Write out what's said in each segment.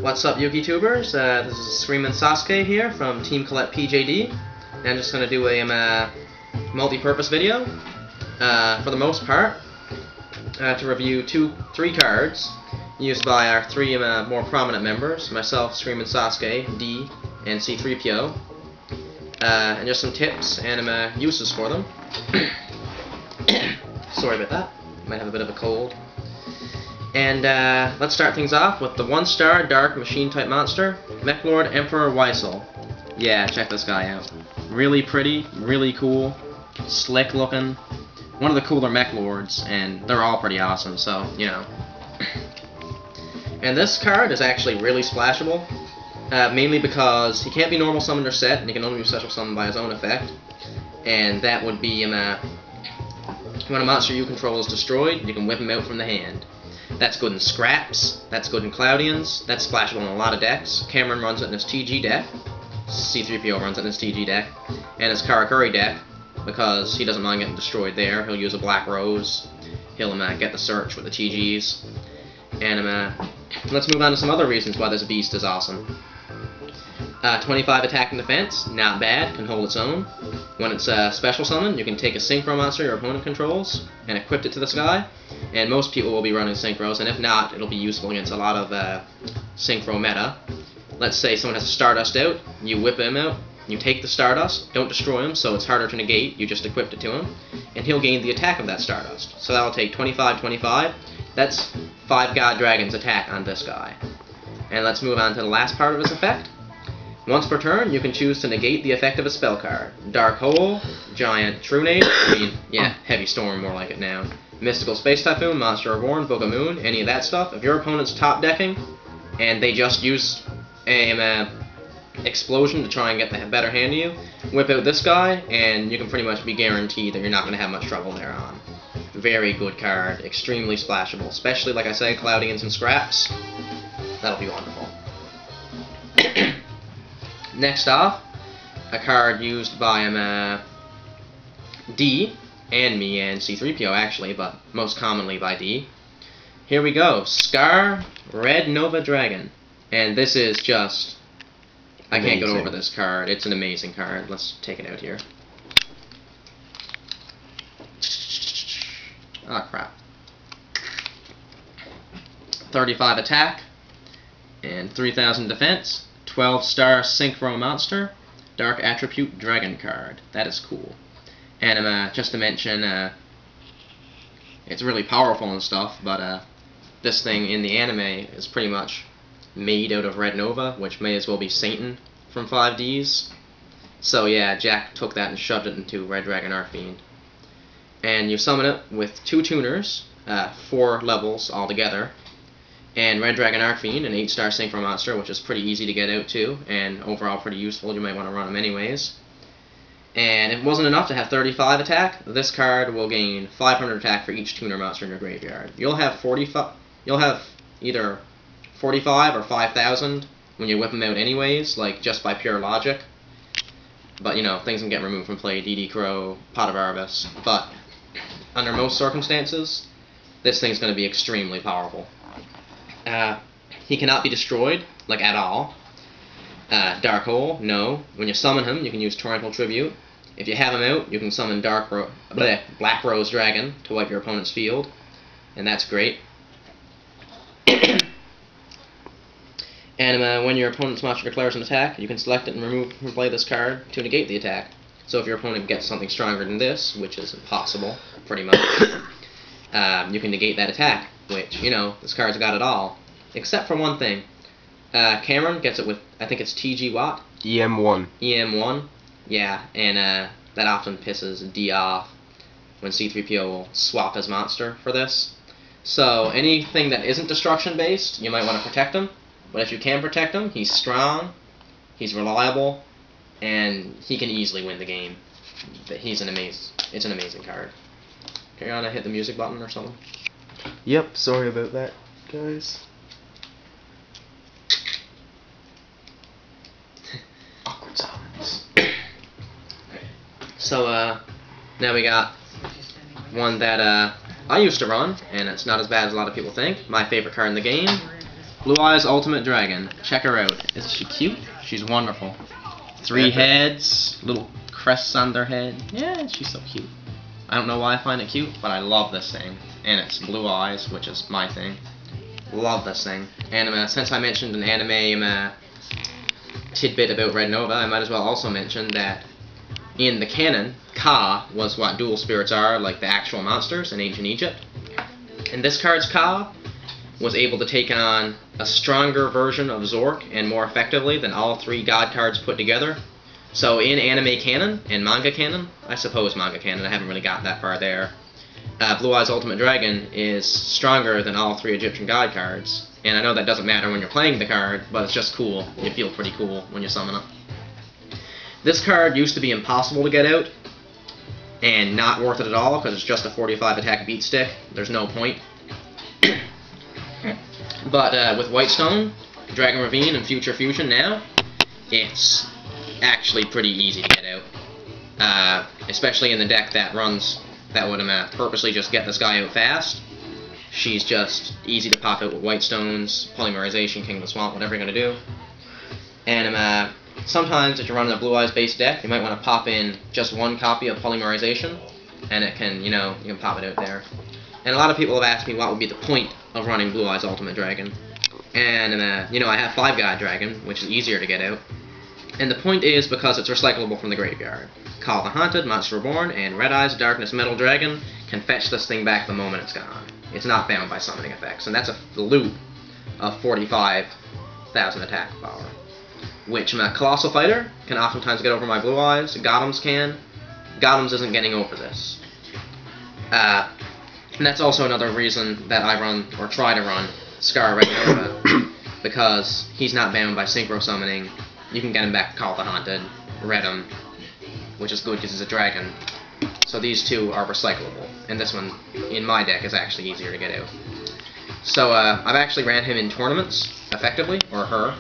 What's up, Yugi-tubers? This is Screamin' Sasuke here from Team Colette PJD, and I'm just going to do a multi-purpose video, for the most part, to review three cards used by our three more prominent members, myself, Screamin' Sasuke, D, and C-3PO, and just some tips and uses for them. Sorry about that, might have a bit of a cold. And let's start things off with the 1-star Dark Machine-type monster, Mechlord Emperor Weissel. Yeah, check this guy out. Really pretty, really cool, slick looking. One of the cooler Mechlords, and they're all pretty awesome, so, you know. And this card is actually really splashable, mainly because he can't be normal summoned or set, and he can only be special summoned by his own effect. And that would be when a monster you control is destroyed, you can whip him out from the hand. That's good in Scraps, that's good in Cloudians, that's splashable in a lot of decks. Cameron runs it in his TG deck, C-3PO runs it in his TG deck, and his Karakuri deck, because he doesn't mind getting destroyed there. He'll use a Black Rose, he'll get the Search with the TGs. And let's move on to some other reasons why this beast is awesome. 25 attack and defense, not bad, can hold its own. When it's special summoned, you can take a Synchro monster your opponent controls and equip it to this guy. And most people will be running Synchros, and if not, it'll be useful against a lot of Synchro meta. Let's say someone has a Stardust out, you whip him out, you take the Stardust, don't destroy him, so it's harder to negate, you just equipped it to him, and he'll gain the attack of that Stardust. So that'll take 25. That's 5 God Dragons attack on this guy. And let's move on to the last part of his effect. Once per turn, you can choose to negate the effect of a spell card. Dark Hole, Giant Trunade, Heavy Storm more like it now. Mystical Space Typhoon, Monster of Warren, Book of Moon, any of that stuff. If your opponent's top decking, and they just use a Explosion to try and get the better hand of you, whip out this guy, and you can pretty much be guaranteed that you're not going to have much trouble there on. Very good card, extremely splashable, especially, like I said, Cloudians and Scraps. That'll be wonderful. Next off, a card used by D, and me, and C-3PO actually, but most commonly by D. Here we go, Scar Red Nova Dragon. And this is just, I can't get over this card, it's an amazing card. Let's take it out here. Ah, crap. 35 attack, and 3000 defense. 12-star Synchro monster, Dark Attribute Dragon card. That is cool. And just to mention, it's really powerful and stuff, but this thing in the anime is pretty much made out of Red Nova, which may as well be Satan from 5Ds. So yeah, Jack took that and shoved it into Red Dragon Archfiend. And you summon it with 2 tuners, 4 levels altogether. And Red Dragon Archfiend, an 8-star Synchro monster, which is pretty easy to get out too, and overall pretty useful. You might want to run him anyways. And if it wasn't enough to have 35 attack, this card will gain 500 attack for each tuner monster in your graveyard. You'll have either 45 or 5,000 when you whip them out anyways, like just by pure logic. But you know, things can get removed from play, DD Crow, Pot of Arbus. But under most circumstances, this thing's going to be extremely powerful. He cannot be destroyed, like at all. Dark Hole, no. When you summon him, you can use Torrential Tribute. If you have him out, you can summon Black Rose Dragon to wipe your opponent's field, and that's great. And when your opponent's monster declares an attack, you can select it and remove from play this card to negate the attack. So if your opponent gets something stronger than this, which is impossible, pretty much, you can negate that attack, which, you know, this card's got it all. Except for one thing. Cameron gets it with, I think it's TG Watt? EM1. EM1? Yeah, and that often pisses D off when C-3PO will swap his monster for this. So anything that isn't destruction-based, you might want to protect him. But if you can protect him, he's strong, he's reliable, and he can easily win the game. It's an amazing card. Can you hit the music button or something? Yep, sorry about that, guys. Awkward silence. So, now we got one that I used to run, and it's not as bad as a lot of people think. My favorite card in the game, Blue Eyes Ultimate Dragon. Check her out. Isn't she cute? She's wonderful. 3 heads, little crests on their head. Yeah, she's so cute. I don't know why I find it cute, but I love this thing. And it's blue eyes, which is my thing. Love this thing. And since I mentioned an anime tidbit about Red Nova, I might as well also mention that in the canon, Ka was what dual spirits are, like the actual monsters in ancient Egypt. And this card's Ka was able to take on a stronger version of Zork and more effectively than all 3 god cards put together. So in anime canon and manga canon, I suppose manga canon, I haven't really got that far there, Blue Eyes Ultimate Dragon is stronger than all 3 Egyptian god cards. And I know that doesn't matter when you're playing the card, but it's just cool. You feel pretty cool when you summon it. This card used to be impossible to get out, and not worth it at all, because it's just a 45 attack beat stick. There's no point. But with Whitestone, Dragon Ravine, and Future Fusion now, it's actually pretty easy to get out. Especially in the deck that would purposely just get this guy out fast. She's just easy to pop out with Whitestones, Polymerization, King of the Swamp, whatever you're going to do. And sometimes if you're running a Blue Eyes based deck, you might want to pop in just 1 copy of Polymerization, and it can, you can pop it out there. And a lot of people have asked me what would be the point of running Blue Eyes Ultimate Dragon. And, I have 5 God Dragon, which is easier to get out. And the point is because it's recyclable from the graveyard. Call the Haunted, Monster Reborn, and Red Eyes Darkness Metal Dragon can fetch this thing back the moment it's gone. It's not bound by summoning effects, and that's a loop of 45,000 attack power. Which Colossal Fighter can oftentimes get over my Blue Eyes, Gothams can. Gothams isn't getting over this. And that's also another reason that I run, or try to run, Scar Red Nova, because he's not bound by Synchro Summoning. You can get him back to Call the Haunted, Red him, which is good because he's a dragon. So these 2 are recyclable, and this one, in my deck, is actually easier to get out. So I've actually ran him in tournaments, effectively, or her,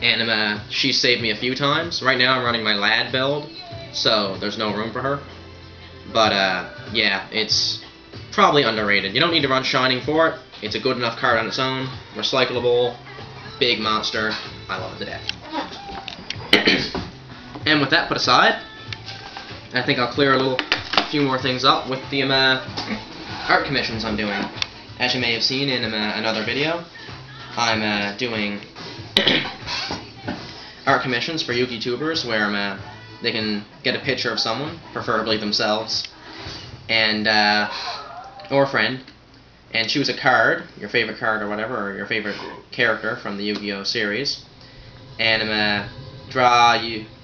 and she's saved me a few times. Right now I'm running my Lad build, so there's no room for her. But yeah, it's probably underrated. You don't need to run Shining for it. It's a good enough card on its own, recyclable, big monster. I love it to death. And with that put aside, I think I'll clear a few more things up with the art commissions I'm doing. As you may have seen in another video, I'm doing art commissions for YouTubers where they can get a picture of someone, preferably themselves, and or a friend, and choose a card, your favorite card or whatever, or your favorite character from the Yu-Gi-Oh series, and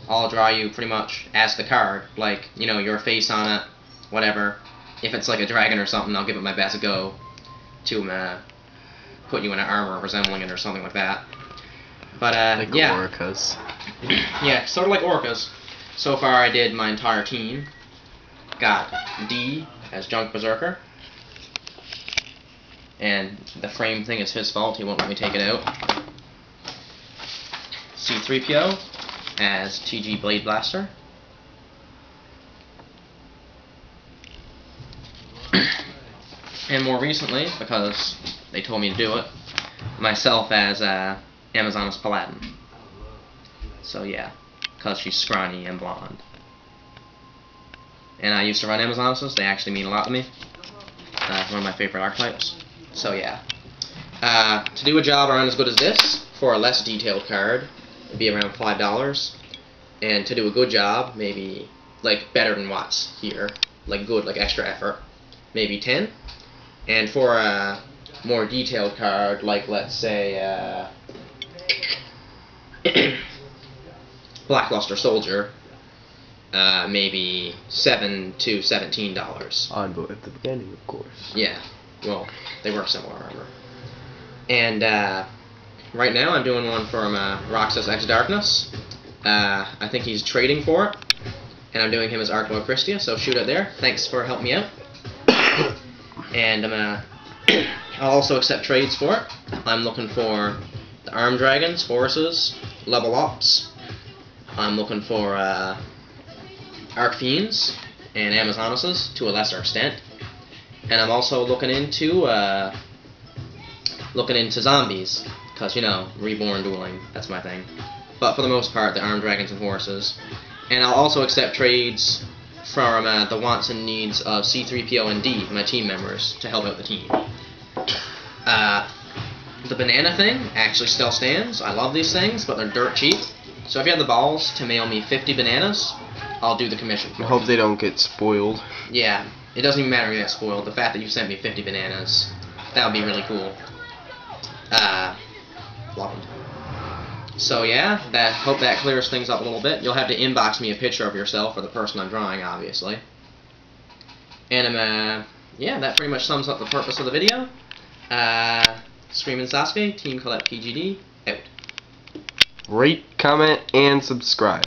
I'll draw you pretty much as the card, like, your face on it, whatever. If it's like a dragon or something, I'll give it my best go to put you in an armor resembling it or something like that. But like yeah. orcas. Yeah, sort of like orcas. So far I did my entire team. Got D as Junk Berserker. And the frame thing is his fault, he won't let me take it out. C-3PO as TG Blade Blaster. And more recently, because they told me to do it, myself as Amazoness Paladin. So yeah, because she's scrawny and blonde. And I used to run Amazonesses, they actually mean a lot to me. One of my favorite archetypes. So yeah. To do a job around as good as this, for a less detailed card, it'd be around $5. And to do a good job, maybe, like, better than what's here, like good, like extra effort, maybe 10. And for a more detailed card, like, let's say, Blackluster Soldier, maybe $7 to $17. Envoy at the beginning, of course. Yeah, well, they were similar armor. And right now I'm doing one from Roxas X Darkness. I think he's trading for it, and I'm doing him as Archlord Christia, so shoot it there. Thanks for helping me out. And I'll also accept trades for it. I'm looking for the Armed Dragons, Horuses, Level Ups. I'm looking for Arcfiends and Amazonesses to a lesser extent. And I'm also looking into looking into zombies, because, you know, reborn dueling, that's my thing. But for the most part, the armed dragons and horses. And I'll also accept trades from the wants and needs of C-3PO and D, my team members, to help out the team. The banana thing actually still stands. I love these things, but they're dirt cheap. So if you have the balls to mail me 50 bananas, I'll do the commission for I you. hope they don't get spoiled. Yeah, it doesn't even matter if you get spoiled. The fact that you sent me 50 bananas, that would be really cool. Love them. So yeah, hope that clears things up a little bit. You'll have to inbox me a picture of yourself or the person I'm drawing, obviously. And yeah, that pretty much sums up the purpose of the video. Screamin' Sasuke, Team Colette PGD, out. Rate, comment, and subscribe.